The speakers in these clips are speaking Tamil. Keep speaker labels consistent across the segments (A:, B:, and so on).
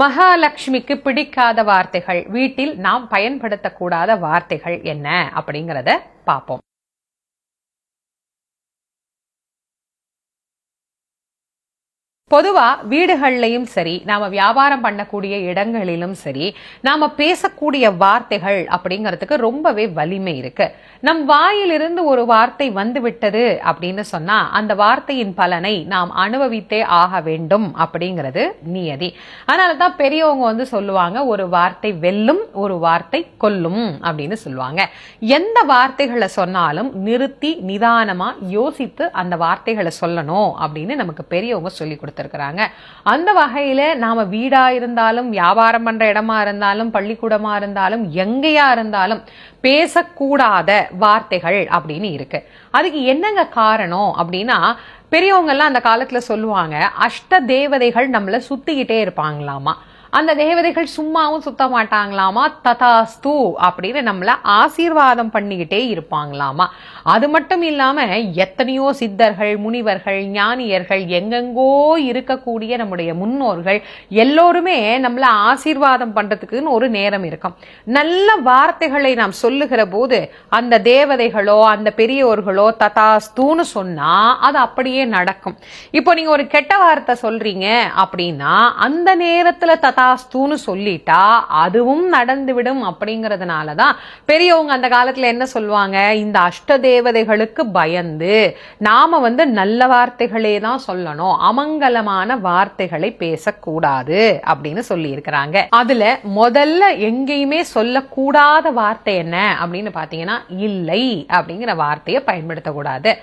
A: மகாலட்சுமிக்கு பிடிக்காத வார்த்தைகள், வீட்டில் நாம் பயன்படுத்தக்கூடாத வார்த்தைகள் என்ன அப்படிங்கறத பார்ப்போம். பொதுவா வீடுகள்லையும் சரி, நாம வியாபாரம் பண்ணக்கூடிய இடங்களிலும் சரி, நாம பேசக்கூடிய வார்த்தைகள் அப்படிங்கிறதுக்கு ரொம்பவே வலிமை இருக்கு. நம் வாயிலிருந்து ஒரு வார்த்தை வந்து விட்டது அப்படின்னு சொன்னா அந்த வார்த்தையின் பலனை நாம் அனுபவித்தே ஆக வேண்டும் அப்படிங்கிறது நியதி. அதனாலதான் பெரியவங்க சொல்லுவாங்க, ஒரு வார்த்தை வெல்லும், ஒரு வார்த்தை கொல்லும் அப்படின்னு சொல்லுவாங்க. எந்த வார்த்தைகளை சொன்னாலும் நிறுத்தி நிதானமா யோசித்து அந்த வார்த்தைகளை சொல்லணும் அப்படின்னு நமக்கு பெரியவங்க சொல்லி கொடுத்தாங்க. அந்த வகையில நாம வீடா இருந்தாலும், வியாபாரம் பண்ற இடமா இருந்தாலும், பள்ளிக்கூடமா இருந்தாலும், எங்கேயா இருந்தாலும் பேசக்கூடாத வார்த்தைகள் அப்படின்னு இருக்கு. அதுக்கு என்னங்க காரணம் அப்படின்னா, பெரியவங்க எல்லாம் அந்த காலத்துல சொல்லுவாங்க, அஷ்ட தேவதைகள் நம்மள சுத்திக்கிட்டே இருப்பாங்களாமா. அந்த தேவதைகள் சும்மாவும் சுத்த மாட்டாங்களாமா, ததாஸ்து அப்படின்னு நம்மள ஆசீர்வாதம் பண்ணிக்கிட்டே இருப்பாங்களாமா. அது மட்டும் இல்லாம எத்தனையோ சித்தர்கள், முனிவர்கள், ஞானியர்கள், எங்கெங்கோ இருக்கக்கூடிய நம்முடைய முன்னோர்கள் எல்லோருமே நம்மள ஆசீர்வாதம் பண்றதுக்குன்னு ஒரு நேரம் இருக்கும். நல்ல வார்த்தைகளை நாம் சொல்லுகிற போது அந்த தேவதைகளோ அந்த பெரியோர்களோ ததாஸ்துன்னு சொன்னா அது அப்படியே நடக்கும். இப்போ நீங்க ஒரு கெட்ட வார்த்தை சொல்றீங்க அப்படின்னா அந்த நேரத்துல ததாஸ்துன்னு சொல்லிட்டா அதுவும் நடந்துவிடும். அப்படிங்கறதுனாலதான் பெரியவங்க அந்த காலத்துல என்ன சொல்லுவாங்க, இந்த அஷ்ட தேவதைகளுக்கு பயந்து நாம நல்ல வார்த்தைகளே தான் சொல்லணும், அமங்கலமான வார்த்தைகளை பேசக்கூடாது அப்படின்னு சொல்லி இருக்கிறாங்க. அதுல முதல்ல எங்கேயுமே சொல்லக்கூடாத வார்த்தை என்ன அப்படின்னு பாத்தீங்கன்னா, இல்லை அப்படிங்கிற வார்த்தையை பயன்படுத்தக்கூடாது.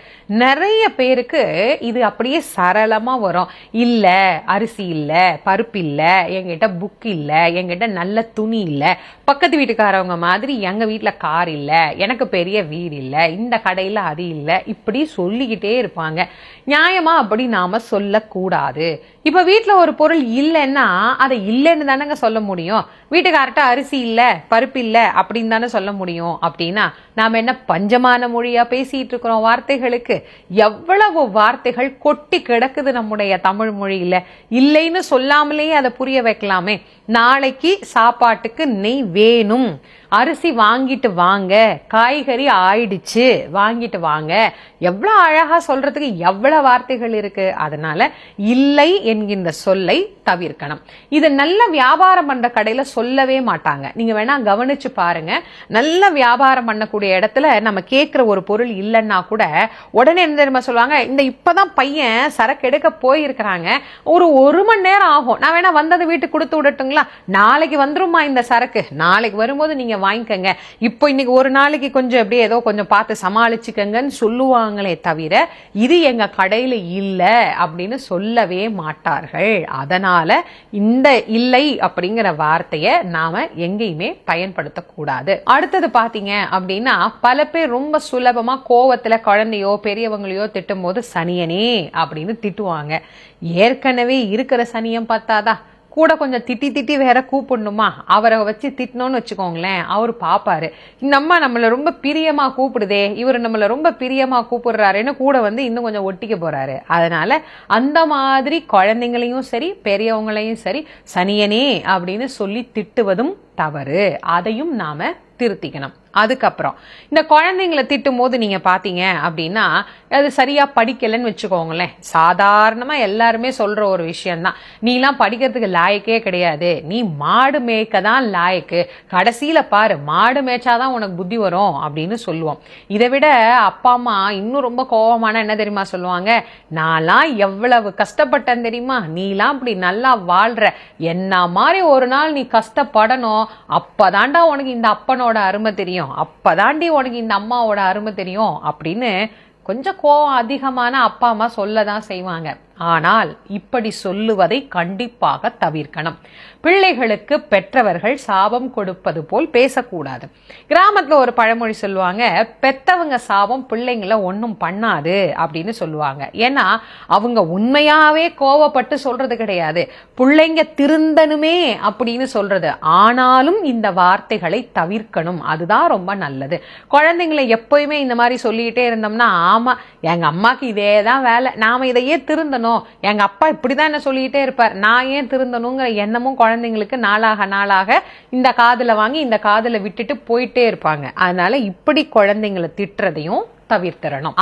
A: நிறைய பேருக்கு இது அப்படியே சரளமா வரும். இல்ல அரிசி இல்ல, பருப்பு இல்ல, என்கிட்ட புக் இல்ல, என்கிட்ட நல்ல துணி இல்ல, பக்கத்து வீட்டுக்காரவங்க மாதிரி எங்க வீட்டுல கார் இல்ல, எனக்கு பெரிய வீடு இல்ல, இந்த கடையில அது இல்ல, இப்படி சொல்லிக்கிட்டே இருப்பாங்க. நியாயமா அப்படி நாம சொல்லக்கூடாது. இப்ப வீட்டுல ஒரு பொருள் இல்லைன்னா அதை இல்லைன்னு தானங்க சொல்ல முடியும். வீட்டுக்கார்ட்ட அரிசி இல்ல, பருப்பு இல்ல அப்படின்னு தானே சொல்ல முடியும். அப்படின்னா நாம என்ன பஞ்சமான மொழியா பேசிட்டு இருக்கிறோம் வார்த்தைகளுக்கு? எவ்வளவு வார்த்தைகள் கொட்டி கிடக்குது நம்முடைய தமிழ் மொழியில. இல்லைன்னு சொல்லாமலேயே அதை புரிய வைக்கலாமே. நாளைக்கு சாப்பாட்டுக்கு நெய் வேணும், அரிசி வாங்கிட்டு வாங்க, காய்கறி ஆயிடுச்சு வாங்கிட்டு வாங்க, எவ்வளவு அழகா சொல்றதுக்கு எவ்வளவு வார்த்தைகள் இருக்கு. அதனால இல்லை என்கின்ற சொல்லை தவிர்க்கணும். இது நல்ல வியாபாரம் பண்ற கடையில சொல்லவே மாட்டாங்க. நீங்க வேணா கவனிச்சு பாருங்க. நல்ல வியாபாரம் பண்ணக்கூடிய இடத்துல நம்ம கேட்கிற ஒரு பொருள் இல்லைன்னா கூட உடனே என்ன தெரியுமா சொல்லுவாங்க, இந்த இப்பதான் பையன் சரக்கு எடுக்க போயிருக்கிறாங்க, ஒரு மணி நேரம் ஆகும், நான் வேணா வந்தது வீட்டுக்கு கொடுத்து விடட்டுங்களா, நாளைக்கு வந்துருமா இந்த சரக்கு, நாளைக்கு வரும்போது நீங்க வாங்கிக்கங்க, இப்போ இன்னைக்கு ஒரு நாளைக்கு கொஞ்சம் அப்படியே ஏதோ கொஞ்சம் பார்த்து சமாளிச்சுக்கங்கன்னு சொல்லுவாங்களே தவிர இது எங்க கடையில இல்ல அப்படின்னு சொல்லவே மாட்டார்கள். அதனால இந்த இல்லை அப்படிங்கிற வார்த்தையை நாம எங்கேயுமே பயன்படுத்தக்கூடாது. அடுத்தது பாத்தீங்க அப்படின்னா, பல பேர் ரொம்ப சுலபமா கோவத்துல குழந்தையோ பெரியவங்களையோ திட்டும் போது சனியனே அப்படின்னு திட்டுவாங்க. ஏற்கனவே இருக்கிற சனியம் பார்த்தாதா கூட கொஞ்சம் திட்டி திட்டி வேற கூப்பிடணுமா? அவரை வச்சு திட்டணும்னு வச்சுக்கோங்களேன், அவரு பாப்பாரு, இந்த அம்மா நம்மள ரொம்ப பிரியமா கூப்பிடுதே, இவரு நம்மள ரொம்ப பிரியமா கூப்பிடுறாருன்னு கூட இன்னும் கொஞ்சம் ஒட்டிக்க போறாரு. அதனால அந்த மாதிரி குழந்தைங்களையும் சரி பெரியவங்களையும் சரி சனியனே அப்படின்னு சொல்லி திட்டுவதும் தவறு. அதையும் நாம திருத்திக்கணும். அதுக்கப்புறம் இந்த குழந்தைங்களை திட்டும் போது நீங்க பாத்தீங்க அப்படின்னா, அது சரியா படிக்கலன்னு வச்சுக்கோங்களேன், சாதாரணமா எல்லாருமே சொல்ற ஒரு விஷயம்தான், நீ எல்லாம் படிக்கிறதுக்கு லாயக்கே கிடையாது, நீ மாடு மேய்க்க தான் லாயக்கு, கடைசியில பாரு மாடு மேய்ச்சாதான் உனக்கு புத்தி வரும் அப்படின்னு சொல்லுவோம். இதை விட அப்பா அம்மா இன்னும் ரொம்ப கோபமான என்ன தெரியுமா சொல்லுவாங்க, நான்லாம் எவ்வளவு கஷ்டப்பட்டேன் தெரியுமா, நீ எல்லாம் இப்படி நல்லா வாழ்ற, என்ன மாதிரி ஒரு நாள் நீ கஷ்டப்படணும், அப்பதான்டா உனக்கு இந்த அப்பனோட அருமை தெரியும், அப்பதாண்டி உனக்கு இந்த அம்மாவோட அருமை தெரியும் அப்படின்னு கொஞ்சம் கோவம் அதிகமான அப்பா அம்மா சொல்லதான் செய்வாங்க. ஆனால் இப்படி சொல்லுவதை கண்டிப்பாக தவிர்க்கணும். பிள்ளைகளுக்கு பெற்றவர்கள் சாபம் கொடுப்பது போல் பேசக்கூடாது. கிராமத்துல ஒரு பழமொழி சொல்லுவாங்க, பெத்தவங்க சாபம் பிள்ளைங்களை ஒன்னும் பண்ணாது அப்படின்னு சொல்லுவாங்க. ஏன்னா அவங்க உண்மையாவே கோவப்பட்டு சொல்றது கிடையாது, பிள்ளைங்க திருந்தனுமே அப்படின்னு சொல்றது. ஆனாலும் இந்த வார்த்தைகளை தவிர்க்கணும், அதுதான் ரொம்ப நல்லது. குழந்தைங்களை எப்பயுமே இந்த மாதிரி சொல்லிக்கிட்டே இருந்தோம்னா, ஆமா எங்க அம்மாக்கு இதேதான் வேலை, நாம இதையே திருந்தணும் திருந்தணும், எங்க அப்பா இப்படிதான் என்ன சொல்லிட்டே இருப்பார், நான் ஏன் திருந்தணுங்கிற எண்ணமும் குழந்தைங்களுக்கு நாளாக நாளாக இந்த காதுல வாங்கி இந்த காதுல விட்டுட்டு போயிட்டே இருப்பாங்க. அதனால இப்படி குழந்தைங்களை திட்டுறதையும் தவிர்த்திடணும்.